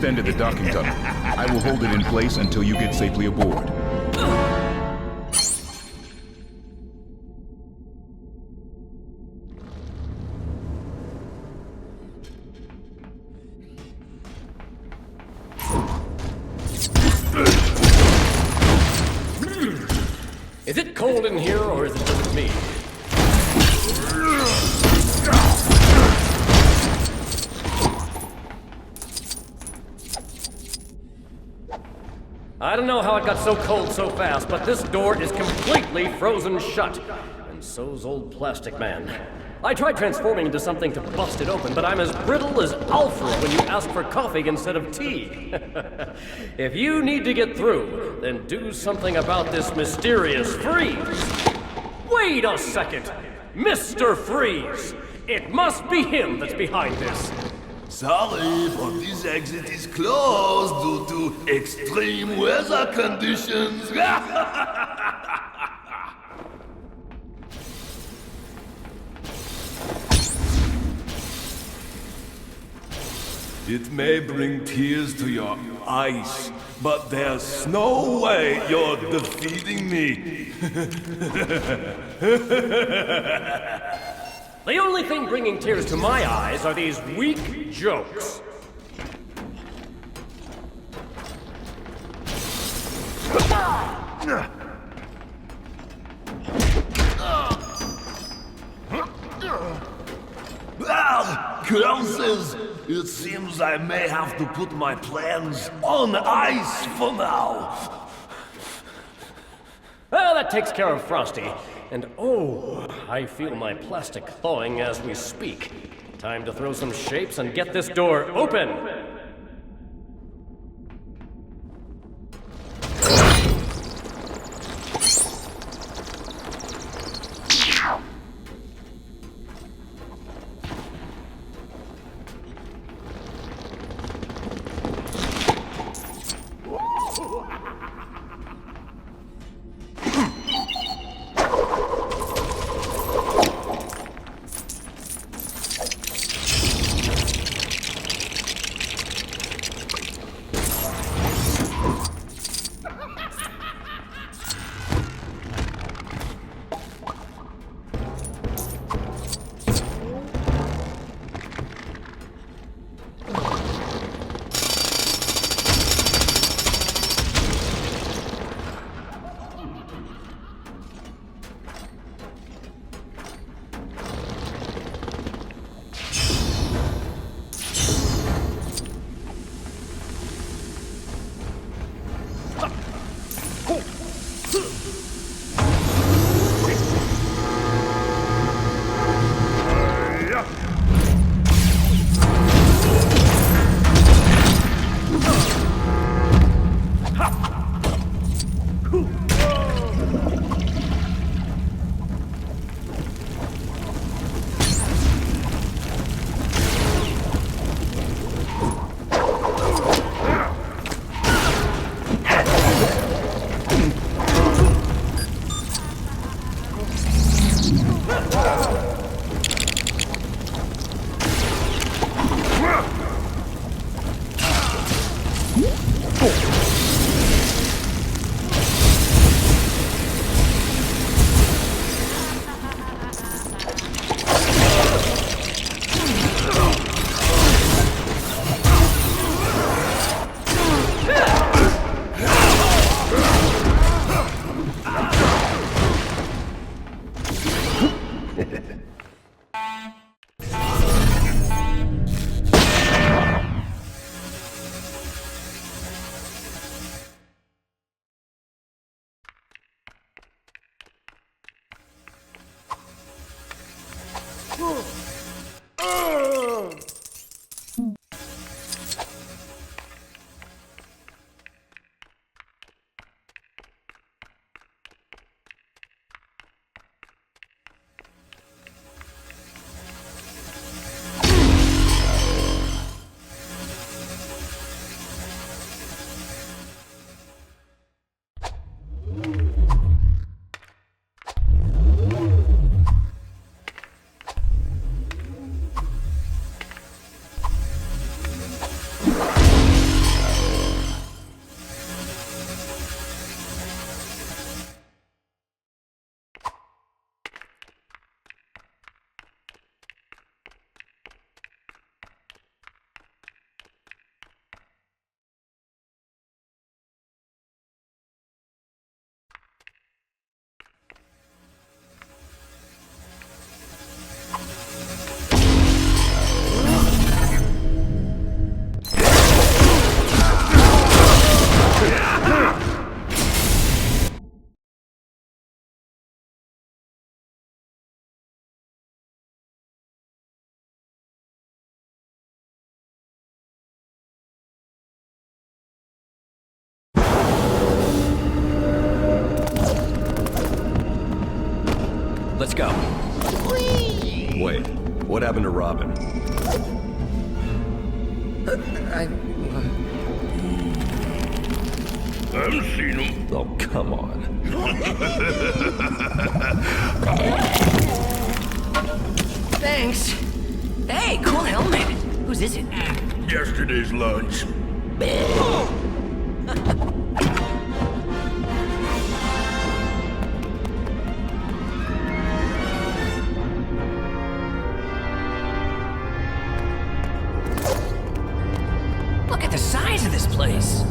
extended the docking tunnel. I will hold it in place until you get safely aboard. Is it cold in here, or is it just me? I don't know how it got so cold so fast, but this door is completely frozen shut. And so's old Plastic Man. I tried transforming into something to bust it open, but I'm as brittle as Alfred when you ask for coffee instead of tea. If you need to get through, then do something about this mysterious freeze. Wait a second! Mr. Freeze! It must be him that's behind this. Sorry, but this exit is closed due to extreme weather conditions. It may bring tears to your eyes, but there's no way you're defeating me. The only thing bringing tears to my eyes are these weak jokes. Well, curses! It seems I may have to put my plans on ice for now. Well, that takes care of Frosty. And oh, I feel my plastic thawing as we speak. Time to throw some shapes and get this door open! Let's go. Wait, what happened to Robin? I've seen him. Oh, come on. Thanks. Hey, cool helmet. Whose is it? Yesterday's lunch. Look at the size of this place.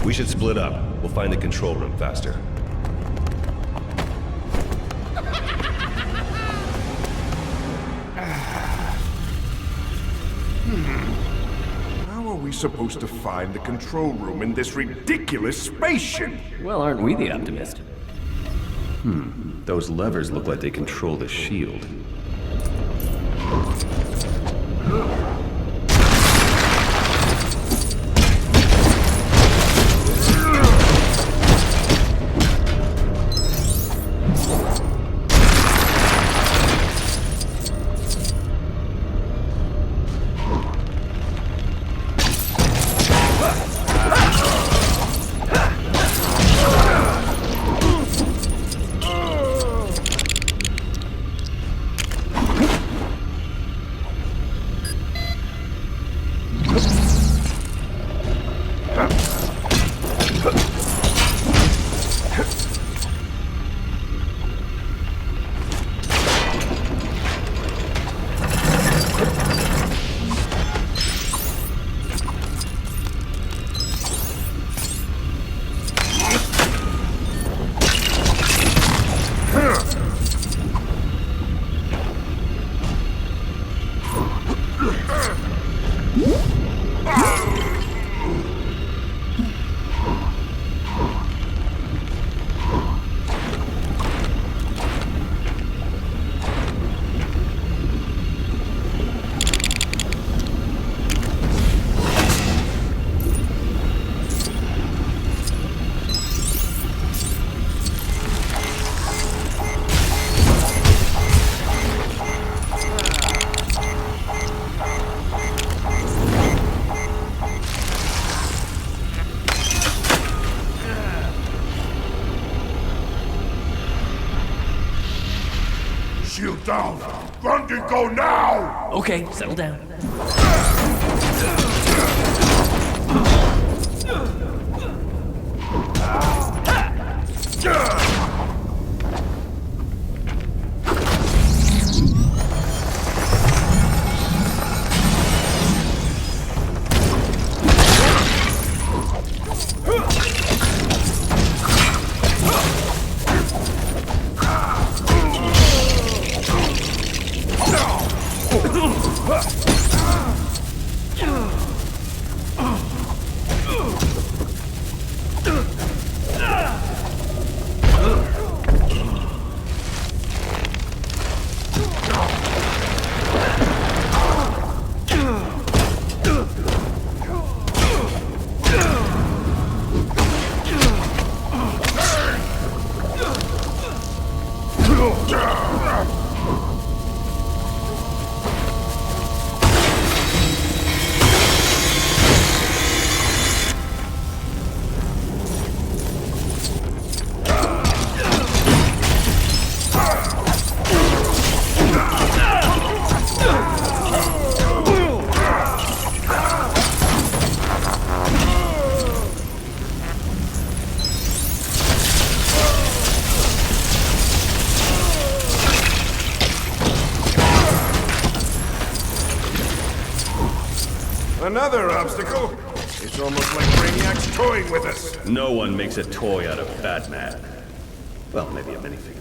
We should split up. We'll find the control room faster. How are we supposed to find the control room in this ridiculous spaceship? Well, aren't we the optimist? Those levers look like they control the shield. Shield down! Grundy, go now! Okay, settle down. Another obstacle? It's almost like Brainiac's toying with us. No one makes a toy out of Batman. Well, maybe a minifigure.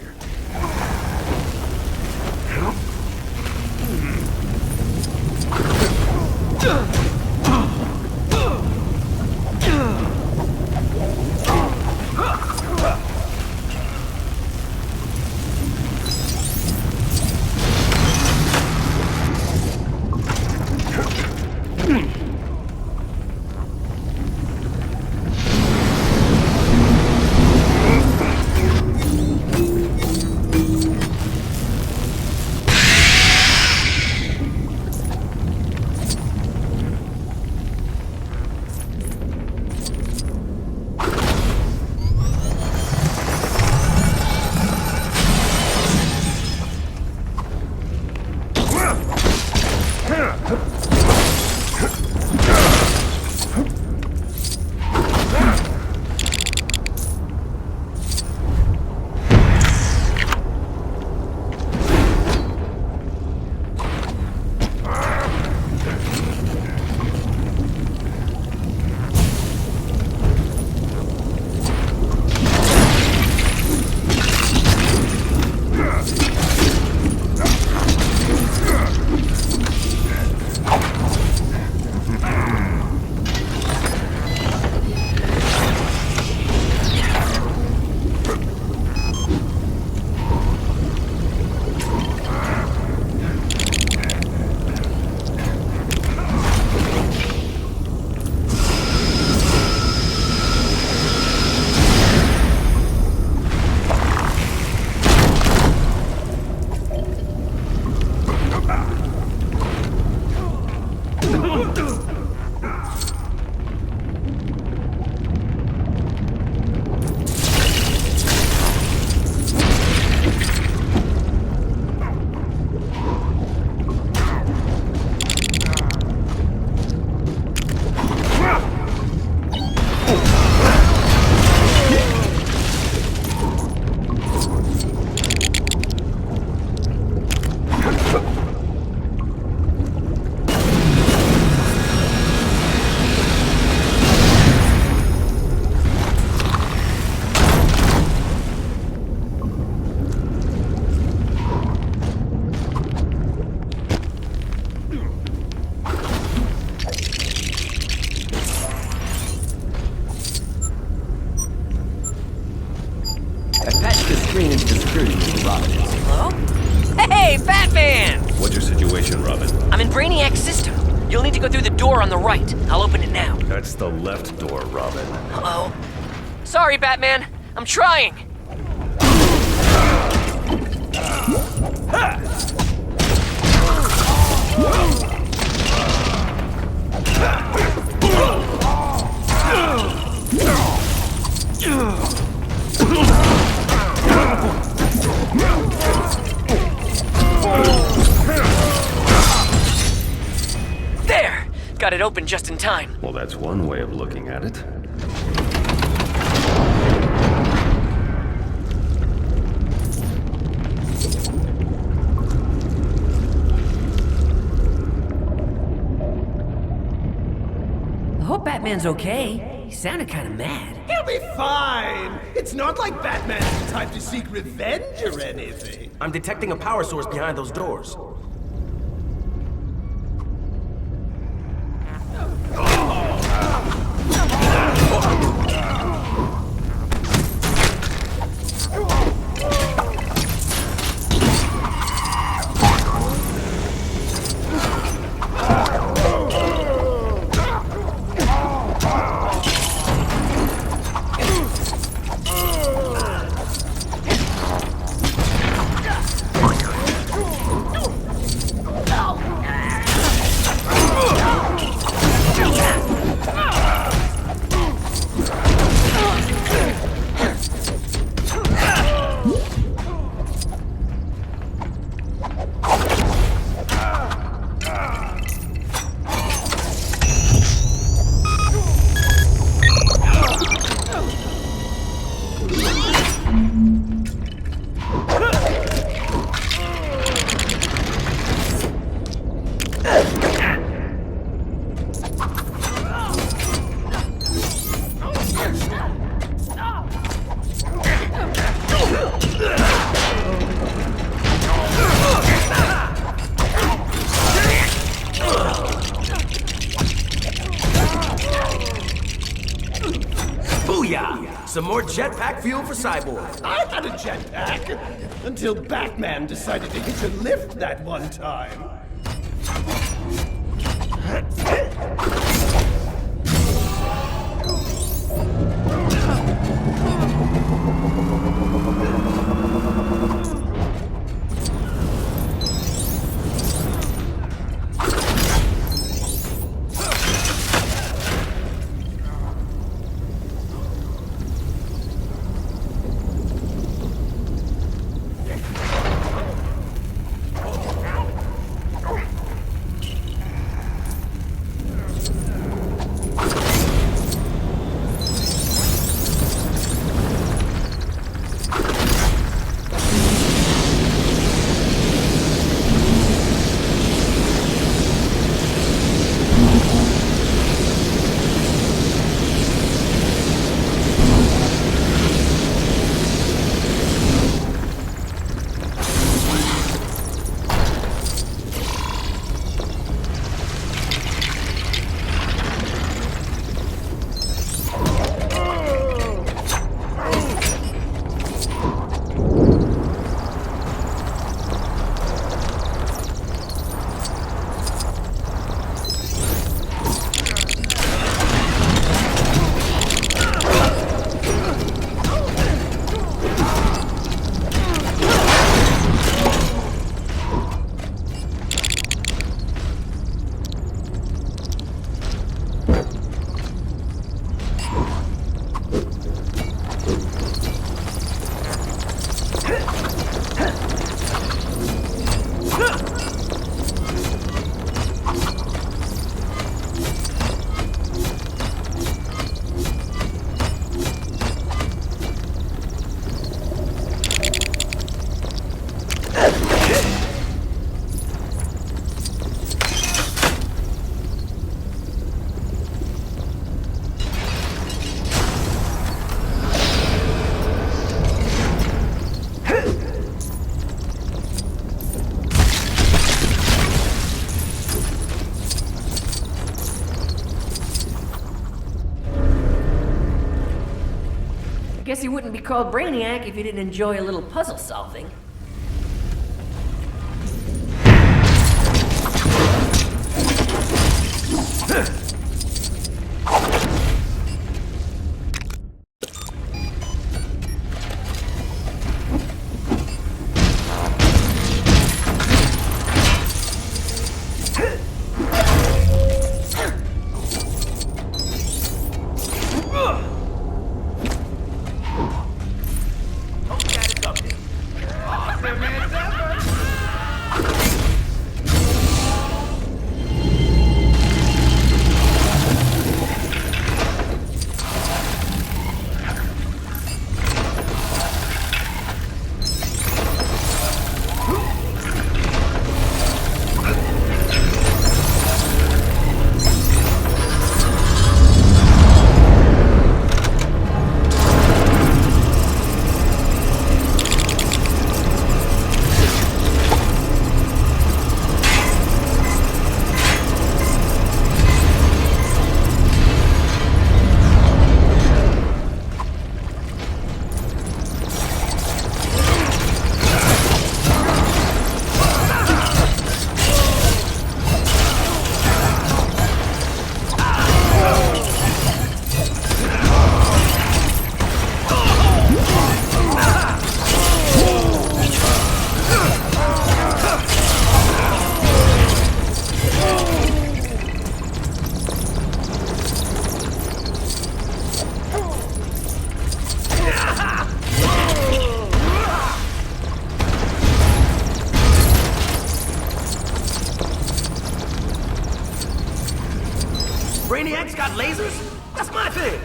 position, Robin? I'm in Brainiac's system. You'll need to go through the door on the right. I'll open it now. That's the left door, Robin. Uh-oh. Sorry, Batman. I'm trying. There! Got it open just in time. Well, that's one way of looking at it. I hope Batman's okay. He sounded kind of mad. He'll be fine. It's not like Batman's the type to seek revenge or anything. I'm detecting a power source behind those doors. Booyah! Some more jetpack fuel for Cyborg. I had a jetpack until Batman decided to hitch a lift that one time. Guess he wouldn't be called Brainiac if he didn't enjoy a little puzzle solving. Brainiac's got lasers? That's my thing!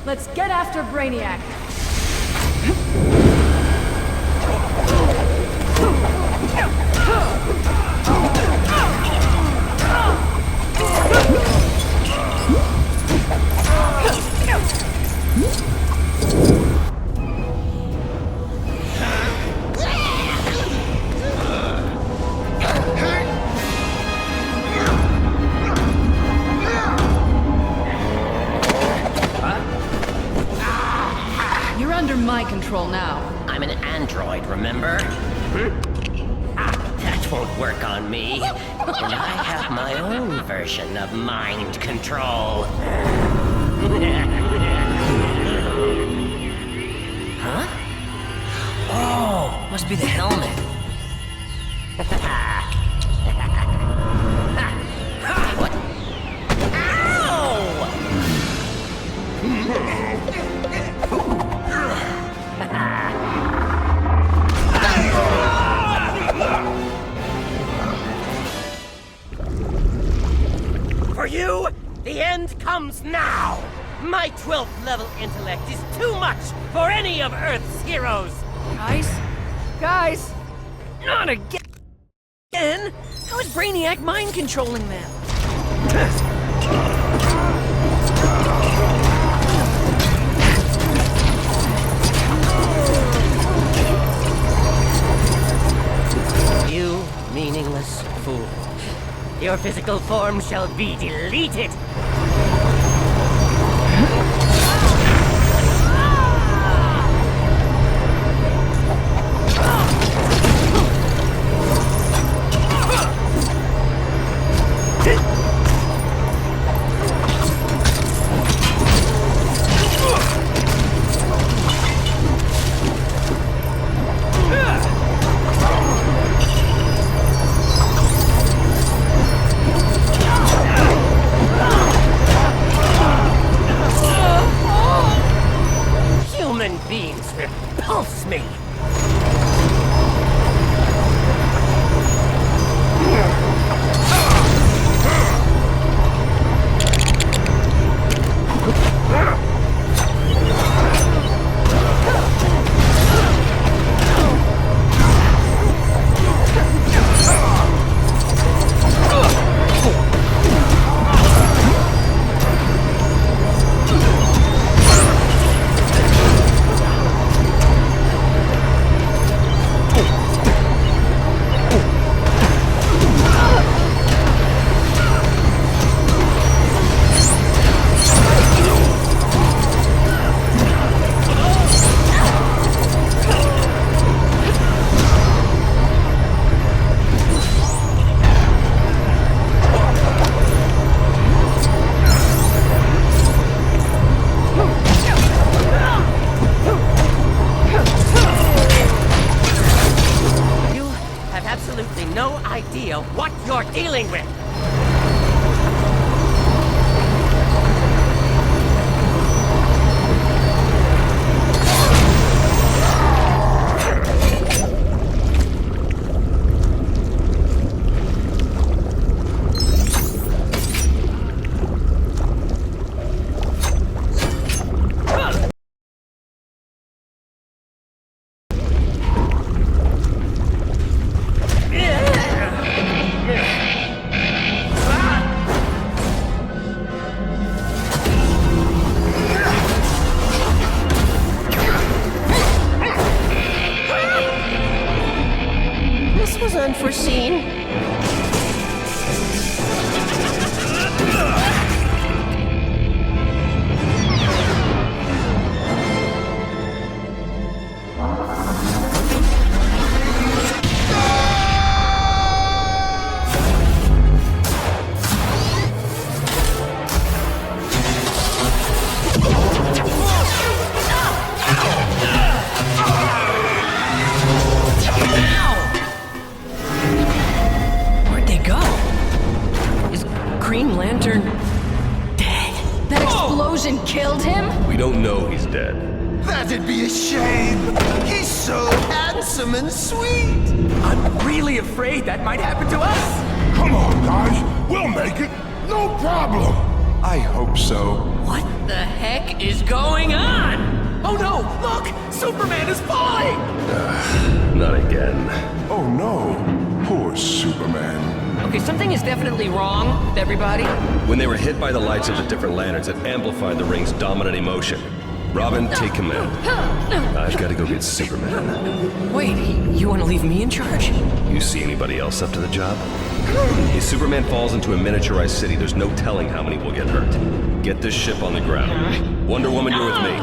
Let's get after Brainiac. You're under my control now. I'm an android, remember? That won't work on me. And I have my own version of mind control. Huh? Oh, must be the helmet. What? Ow! For you, the end comes now! My 12th level intellect is too much for any of Earth's heroes! Guys! Not again! How is Brainiac mind controlling them? You meaningless fool. Your physical form shall be deleted! absolutely no idea what you're dealing with. This was unforeseen. Where'd they go? Is Green Lantern dead? That explosion killed him? We don't know he's dead. That'd be a shame. He's so handsome and sweet. I'm really afraid that might happen to us. Come on, guys. We'll make it. No problem. I hope so. What the heck is going on? Oh no, look! Superman is falling! Not again. Oh no. Poor Superman. Okay, something is definitely wrong with everybody. When they were hit by the lights of the different lanterns, it amplified the ring's dominant emotion. Robin, take command. I've got to go get Superman. Wait, you want to leave me in charge? You see anybody else up to the job? If Superman falls into a miniaturized city, there's no telling how many will get hurt. Get this ship on the ground. Wonder Woman, you're with me.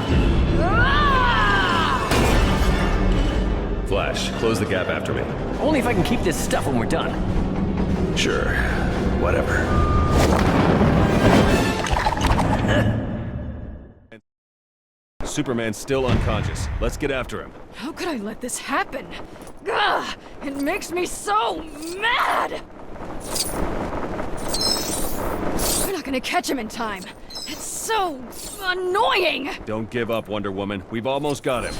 Flash, close the gap after me. Only if I can keep this stuff when we're done. Sure. Whatever. Superman's still unconscious. Let's get after him. How could I let this happen? Ugh, it makes me so mad! We're not gonna catch him in time. It's so annoying! Don't give up, Wonder Woman. We've almost got him.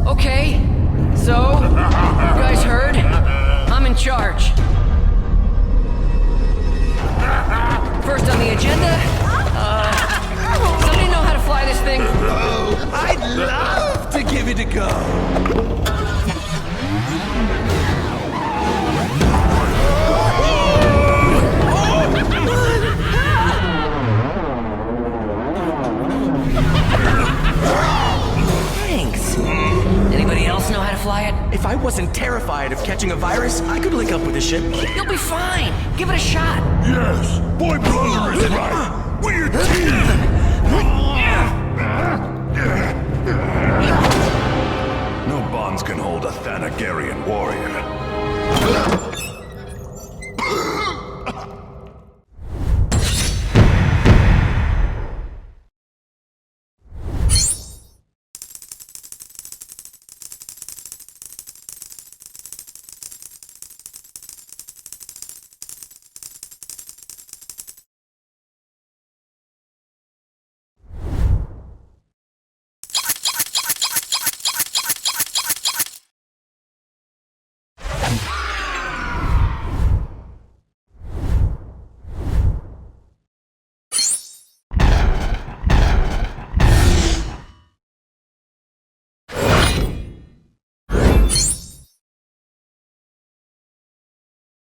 Okay, so, you guys heard? I'm in charge. First on the agenda, somebody know how to fly this thing? Oh, I'd love to give it a go. Thanks. Anybody else know how to fly it? If I wasn't terrified of catching a virus, I could link up with the ship. You'll be fine. Give it a shot. Yes. Boy Blunder is right.